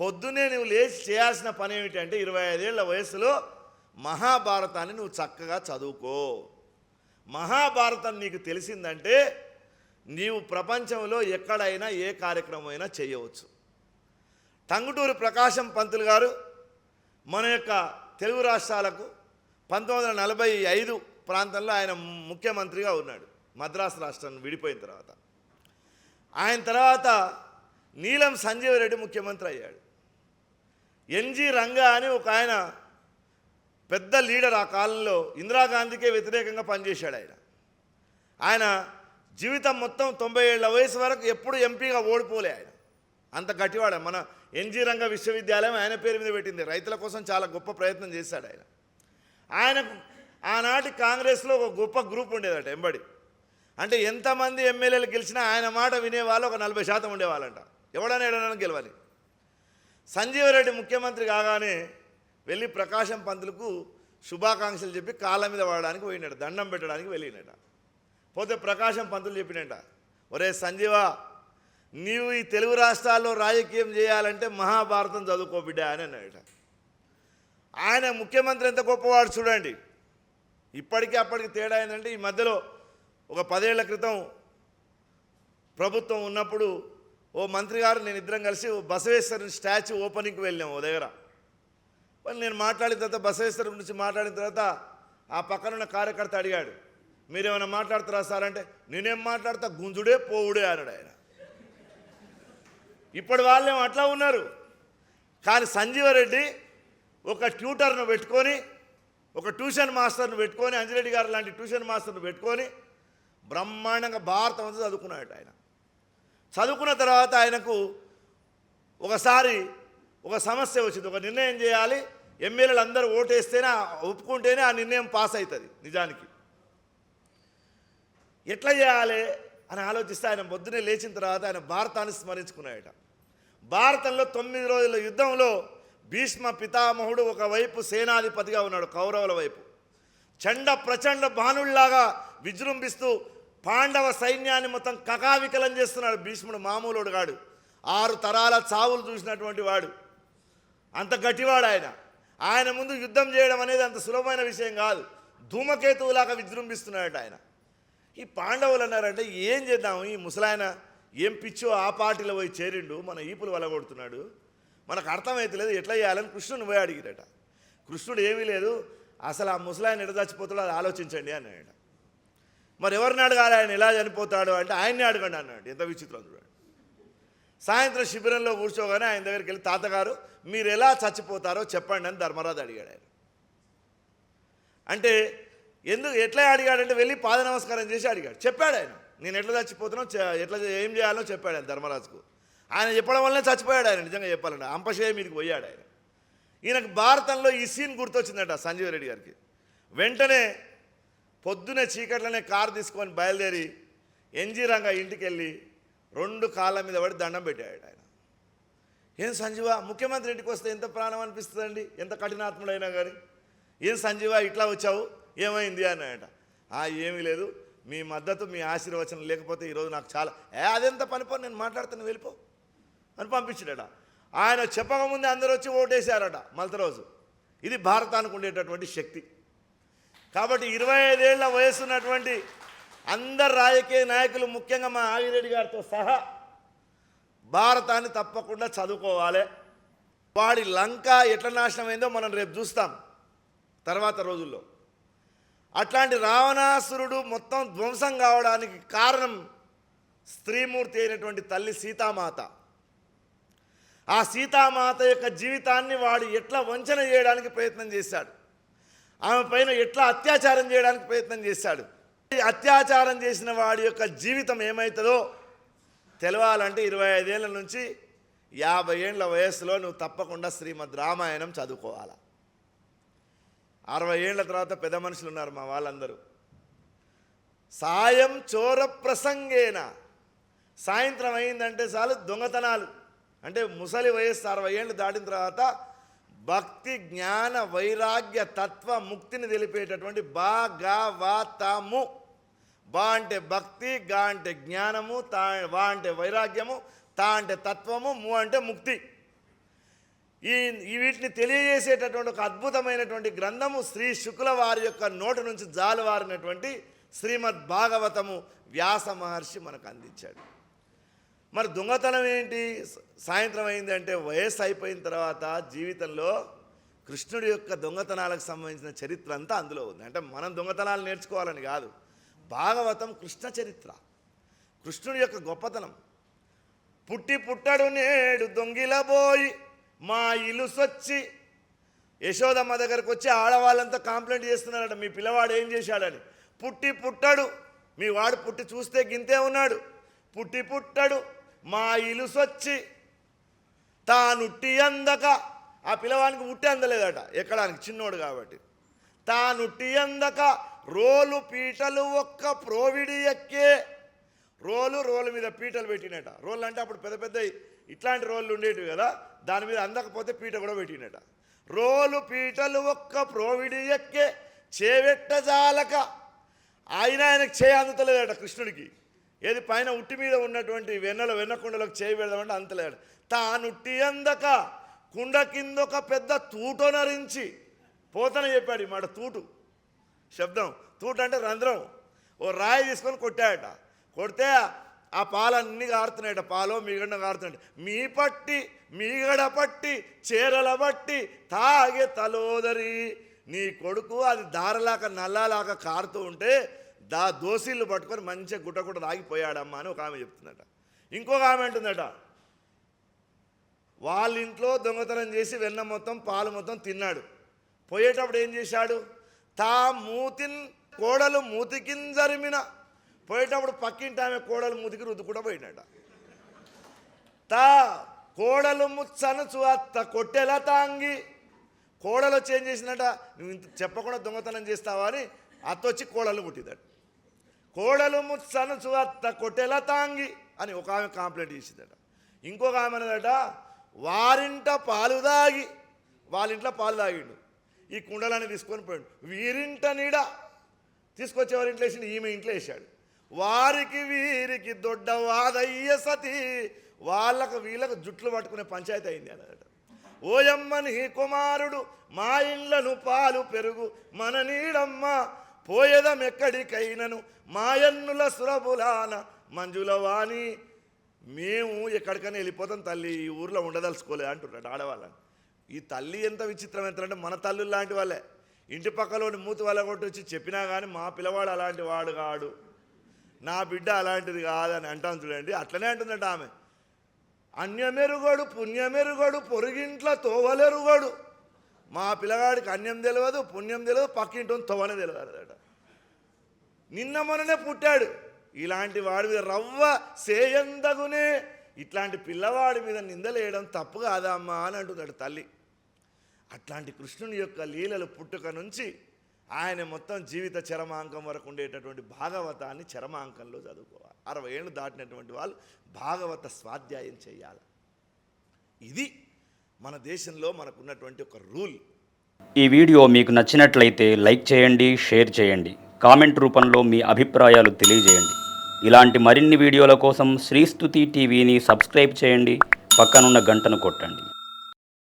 పొద్దునే నువ్వు లేచి చేయాల్సిన పని ఏమిటంటే 25 ఏళ్ల వయసులో మహాభారతాన్ని నువ్వు చక్కగా చదువుకో. మహాభారతం నీకు తెలిసిందంటే నీవు ప్రపంచంలో ఎక్కడైనా ఏ కార్యక్రమం అయినా చేయవచ్చు. టంగుటూరి ప్రకాశం పంతులు గారు మన యొక్క తెలుగు రాష్ట్రాలకు 1945 ప్రాంతంలో ఆయన ముఖ్యమంత్రిగా ఉన్నాడు. మద్రాసు రాష్ట్రం విడిపోయిన తర్వాత ఆయన తర్వాత నీలం సంజీవ్ రెడ్డి ముఖ్యమంత్రి అయ్యాడు. ఎన్జి రంగా అని ఒక ఆయన పెద్ద లీడర్ ఆ కాలంలో ఇందిరాగాంధీకే వ్యతిరేకంగా పనిచేశాడు. ఆయన జీవితం మొత్తం 90 ఏళ్ల వయసు వరకు ఎప్పుడు ఎంపీగా ఓడిపోలే. ఆయన అంత గట్టివాడు. మన ఎన్జి రంగా విశ్వవిద్యాలయం ఆయన పేరు మీద పెట్టింది. రైతుల కోసం చాలా గొప్ప ప్రయత్నం చేశాడు ఆయన. ఆయనకు ఆనాటి కాంగ్రెస్లో ఒక గొప్ప గ్రూప్ ఉండేదట ఎంబడి. అంటే ఎంతమంది ఎమ్మెల్యేలు గెలిచినా ఆయన మాట వినేవాళ్ళు ఒక 40% ఉండేవాళ్ళంట. ఎవడైనా ఎడనైనా గెలవాలి. సంజీవరెడ్డి ముఖ్యమంత్రి కాగానే వెళ్ళి ప్రకాశం పంతులకు శుభాకాంక్షలు చెప్పి కాళ్ళ మీద వాడడానికి పోయినట, దండం పెట్టడానికి వెళ్ళినట. పోతే ప్రకాశం పంతులు చెప్పినట, ఒరే సంజీవా, నీవు ఈ తెలుగు రాష్ట్రాల్లో రాజకీయం చేయాలంటే మహాభారతం చదువుకో బిడ్డ అని అన్నాడట. ఆయన ముఖ్యమంత్రి ఎంత గొప్పవాడు చూడండి. ఇప్పటికీ అప్పటికి తేడా ఏంటంటే ఈ మధ్యలో ఒక 10 ఏళ్ల క్రితం ప్రభుత్వం ఉన్నప్పుడు ఓ మంత్రి గారు నేను ఇద్దరం కలిసి బసవేశ్వరుని స్టాచ్యూ ఓపెనింగ్కి వెళ్ళాము ఓ దగ్గర. వాళ్ళు నేను మాట్లాడిన తర్వాత బసవేశ్వరం నుంచి మాట్లాడిన తర్వాత ఆ పక్కనున్న కార్యకర్త అడిగాడు, మీరేమైనా మాట్లాడుతారా సార్ అంటే, నేనేం మాట్లాడతా, గుంజుడే పోవుడే అన్నాడు ఆయన. ఇప్పటి వాళ్ళేమో అట్లా ఉన్నారు. కానీ సంజీవరెడ్డి ఒక ట్యూటర్ను పెట్టుకొని, ఒక ట్యూషన్ మాస్టర్ను పెట్టుకొని, అంజిరెడ్డి గారు లాంటి ట్యూషన్ మాస్టర్ను పెట్టుకొని బ్రహ్మాండంగా భారతం అంతా చదువుకున్నాడు ఆయన. చదువుకున్న తర్వాత ఆయనకు ఒకసారి ఒక సమస్య వచ్చింది. ఒక నిర్ణయం చేయాలి, ఎమ్మెల్యేలు అందరూ ఓటేస్తేనే ఒప్పుకుంటేనే ఆ నిర్ణయం పాస్ అవుతుంది. నిజానికి ఎట్లా చేయాలి అని ఆలోచిస్తే ఆయన పొద్దునే లేచిన తర్వాత ఆయన భారతాన్ని స్మరించుకున్నాడట. భారతంలో 9 రోజుల యుద్ధంలో భీష్మ పితామహుడు ఒకవైపు సేనాధిపతిగా ఉన్నాడు, కౌరవుల వైపు చండ ప్రచండ బాణుల్లాగా విజృంభిస్తూ పాండవ సైన్యాన్ని మొత్తం కకావికలం చేస్తున్నాడు. భీష్ముడు మామూలుడు కాడు, 6 తరాల చావులు చూసినటువంటి వాడు, అంత గట్టివాడు ఆయన. ఆయన ముందు యుద్ధం చేయడం అనేది అంత సులభమైన విషయం కాదు. ధూమకేతువులాగా విజృంభిస్తున్నాడు ఆయన. ఈ పాండవులు అన్నారంటే ఏం చేద్దాము, ఈ ముసలాయన ఏం పిచ్చో ఆ పార్టీలో పోయి చేరిండు, మన ఈపులు వలగొడుతున్నాడు, మనకు అర్థమైతలేదు, ఎట్లా చేయాలని కృష్ణుని పోయి అడిగిరట. కృష్ణుడు ఏమీ లేదు, అసలు ఆ ముసలాయన ఎడ చచ్చిపోతాడో అది ఆలోచించండి అన్నాడు. మరి ఎవరిని అడగాలి, ఆయన ఎలా చనిపోతాడు అంటే ఆయన్ని అడగండి అన్నాడు. ఎంత విచిత్రం చూడండి. సాయంత్రం శిబిరంలో కూర్చోగానే ఆయన దగ్గరికి వెళ్ళి, తాతగారు మీరు ఎలా చచ్చిపోతారో చెప్పండి అని ధర్మరాజు అడిగాడు ఆయన. అంటే ఎట్లా అడిగాడంటే వెళ్ళి పాద నమస్కారం చేసి అడిగాడు. చెప్పాడు ఆయన, నేను ఎట్లా చచ్చిపోతున్నావు, ఎట్లా ఏం చేయాలో చెప్పాడు ఆయన ధర్మరాజుకు. ఆయన చెప్పడం వల్లనే చచ్చిపోయాడు ఆయన. నిజంగా చెప్పాలంటే అంపశయ మీదకి పోయాడు ఆయన. ఈయనకు భారతంలో ఈ సీన్ గుర్తొచ్చిందట సంజీవ్ రెడ్డి గారికి. వెంటనే పొద్దునే చీకట్లనే కారు తీసుకొని బయలుదేరి ఎన్జి రంగా ఇంటికి వెళ్ళి 2 కాళ్ళ మీద పడి దండం పెట్టాడు ఆయన. ఏం సంజీవా, ముఖ్యమంత్రి ఇంటికి వస్తే ఎంత ప్రాణం అనిపిస్తుందండి, ఎంత కఠినాత్ముడైనా కానీ. ఏం సంజీవా ఇట్లా వచ్చావు, ఏమైంది అన్నాడట. ఏమీ లేదు, మీ మద్దతు మీ ఆశీర్వచనం లేకపోతే ఈరోజు నాకు చాలా అదెంత పనిపో, నేను మాట్లాడుతాను వెళ్ళిపో అని పంపించాడట. ఆయన చెప్పకముందే అందరూ వచ్చి ఓటేశారట మళ్ళీ రోజు. ఇది భారతానికి ఉండేటటువంటి శక్తి. కాబట్టి 25 ఏళ్ల వయసు ఉన్నటువంటి అందరు రాజకీయ నాయకులు, ముఖ్యంగా మా ఆగిరెడ్డి గారితో సహా భారతాన్ని తప్పకుండా చదువుకోవాలి. వాడి లంక ఎట్లా నాశనమైందో మనం రేపు చూస్తాం తర్వాత రోజుల్లో. అట్లాంటి రావణాసురుడు మొత్తం ధ్వంసం కావడానికి కారణం స్త్రీమూర్తి అయినటువంటి తల్లి సీతామాత. ఆ సీతామాత యొక్క జీవితాన్ని వాడు ఎట్లా వంచన చేయడానికి ప్రయత్నం చేశాడు, ఆమె పైన ఎట్లా అత్యాచారం చేయడానికి ప్రయత్నం చేశాడు. అత్యాచారం చేసిన వాడి యొక్క జీవితం ఏమవుతుందో తెలవాలంటే 25 ఏళ్ళ నుంచి 50 ఏళ్ళ వయస్సులో నువ్వు తప్పకుండా శ్రీమద్ రామాయణం చదువుకోవాలి. 60 ఏళ్ల తర్వాత పెద్ద మనుషులు ఉన్నారు మా వాళ్ళందరూ. సాయం చోర ప్రసంగేన, సాయంత్రం అయిందంటే చాలు దొంగతనాలు. అంటే ముసలి వయస్సు 60 ఏళ్ళు దాటిన తర్వాత భక్తి జ్ఞాన వైరాగ్య తత్వ ముక్తిని తెలిపేటటువంటి భాగవతము. బా అంటే భక్తి, గా అంటే జ్ఞానము, వా అంటే వైరాగ్యము, తా అంటే తత్వము, ము అంటే ముక్తి. ఈ ఈ వీటిని తెలియజేసేటటువంటి ఒక అద్భుతమైనటువంటి గ్రంథము శ్రీ శుక్ల వారి యొక్క నోటి నుంచి జాలువారినటువంటి శ్రీమద్ భాగవతము వ్యాస మహర్షి మనకు అందించాడు. మరి దొంగతనం ఏంటి? సాయంత్రం అయిందంటే వయస్సు అయిపోయిన తర్వాత జీవితంలో కృష్ణుడి యొక్క దొంగతనాలకు సంబంధించిన చరిత్ర అంతా అందులో ఉంది. అంటే మనం దొంగతనాలు నేర్చుకోవాలని కాదు, భాగవతం కృష్ణ చరిత్ర, కృష్ణుడి యొక్క గొప్పతనం. పుట్టడు నేడు దొంగిలబోయి మా ఇల్లు సొచ్చి, యశోదమ్మ దగ్గరకు వచ్చి ఆడవాళ్ళంతా కంప్లైంట్ చేస్తున్నారట, మీ పిల్లవాడు ఏం చేశాడని. పుట్టడు, మీ వాడు పుట్టి చూస్తే గింతే ఉన్నాడు. పుట్టడు మా ఇల్లు సొచ్చి తానుట్టి అందక, ఆ పిల్లవానికి ఉట్టి అందలేదట ఎక్కడానికి, చిన్నోడు కాబట్టి. తానుట్టి అందక రోలు పీటలు ఒక్క ప్రోవిడి ఎక్కే, రోలు మీద పీటలు పెట్టినట. రోళ్ళు అంటే అప్పుడు పెద్ద పెద్ద ఇట్లాంటి రోళ్ళు ఉండేటివి కదా, దాని మీద అందకపోతే పీట కూడా పెట్టినట. రోలు పీటలు ఒక్క ప్రోవిడి ఎక్కే చేవెట్ట జాలక, ఆయనకు చేయి అందుతలేదట కృష్ణుడికి. ఏది పైన ఉట్టి మీద ఉన్నటువంటి వెన్నకుండలోకి చేయి పెడదామంటే అంతలేదట. తానుట్టి అందక కుండ కిందొక పెద్ద తూటొనరించి, పోతన చెప్పాడు ఈ మాట, తూటు శబ్దం, తూటు అంటే రంధ్రం. ఓ రాయి తీసుకొని కొట్టాడట. కొడితే ఆ పాలన్నీ కారుతున్నాయట, పాలో మీగడ కారుతున్నాడు. మీగడ పట్టి చీరల బట్టి తాగే తలోదరి, నీ కొడుకు అది దారలాక నల్లలాగా కారుతూ ఉంటే దోసిళ్ళు పట్టుకొని మంచిగా గుట్ట తాగిపోయాడమ్మా అని ఒక ఆమె చెప్తుందట. ఇంకొక ఆమె అంటుందట, వాళ్ళ ఇంట్లో దొంగతనం చేసి వెన్న మొత్తం పాలు మొత్తం తిన్నాడు. పోయేటప్పుడు ఏం చేశాడు, కోడలు మూతికిన్ జరిమిన, పోయేటప్పుడు పక్కింటి ఆమె కోడలు మూతికి రుద్దుకుండా పోయినాడ. కోడలు ముచ్చనుచు అత్త కొట్టెలా తాంగి, కోడలు వచ్చి ఏం చేసిందట, నువ్వు ఇంత చెప్పకుండా దొంగతనం చేస్తావా అని అత్త వచ్చి కోడలు పుట్టిదట. కోడలు ముచ్చనుచు అత్త కొట్టెలా తాంగి అని ఒక ఆమె కంప్లైంట్ చేసిందట. ఇంకొక ఆమె అన్నదట, వారింట పాలు తాగి, వాళ్ళింట్లో పాలు తాగిండు, ఈ కుండలని తీసుకొని పోయాడు. వీరింట నీడ తీసుకొచ్చి ఎవరింట్లో వేసిండు, ఈమె ఇంట్లో వేసాడు. వారికి వీరికి దొడ్డ వాదయ్య సతీ, వాళ్ళకు వీళ్ళకు జుట్లు పట్టుకునే పంచాయతీ అయింది అన్నదట. ఓయమ్మ నీ కుమారుడు మా ఇండ్లను పాలు పెరుగు మన నీడమ్మ, పోయేదం ఎక్కడికైనను మాయన్నుల సురబులాన మంజుల వాణి, మేము ఎక్కడికైనా వెళ్ళిపోతాం తల్లి, ఈ ఊర్లో ఉండదలుచుకోలే అంటున్నాడు ఆడవాళ్ళని. ఈ తల్లి ఎంత విచిత్రం ఎంతంటే మన తల్లు లాంటి వాళ్ళే, ఇంటి పక్కలోని మూతి వాళ్ళ కొట్టి వచ్చి చెప్పినా కానీ మా పిల్లవాడు అలాంటి వాడు కాడు, నా బిడ్డ అలాంటిది కాదని అంటాం చూడండి. అట్లనే అంటుందట ఆమె. అన్యమెరుగడు పుణ్యమెరుగడు పొరుగింట్లో తోవలెరుగడు, మా పిల్లగాడికి అన్యం తెలియదు పుణ్యం తెలియదు, పక్కింటి తోవనే తెలియదట. నిన్న మొన్ననే పుట్టాడు, ఇలాంటి వాడి మీద రవ్వ సేయందగునే, ఇట్లాంటి పిల్లవాడి మీద నిందలేయడం తప్పు కాదా అమ్మా అని అంటున్నాడు తల్లి. అట్లాంటి కృష్ణుని యొక్క లీలలు పుట్టుక నుంచి ఆయన మొత్తం జీవిత చరమాంకం వరకు ఉండేటటువంటి భాగవతాన్ని చరమాంకంలో చదువుకోవాలి. 60 ఏళ్ళు దాటినటువంటి వాళ్ళు భాగవత స్వాధ్యాయం చేయాలి. ఇది మన దేశంలో మనకున్నటువంటి ఒక రూల్. ఈ వీడియో మీకు నచ్చినట్లయితే లైక్ చేయండి, షేర్ చేయండి, కామెంట్ రూపంలో మీ అభిప్రాయాలు తెలియజేయండి. ఇలాంటి మరిన్ని వీడియోల కోసం శ్రీస్తుతి టీవీని సబ్స్క్రైబ్ చేయండి, పక్కనున్న గంటను కొట్టండి.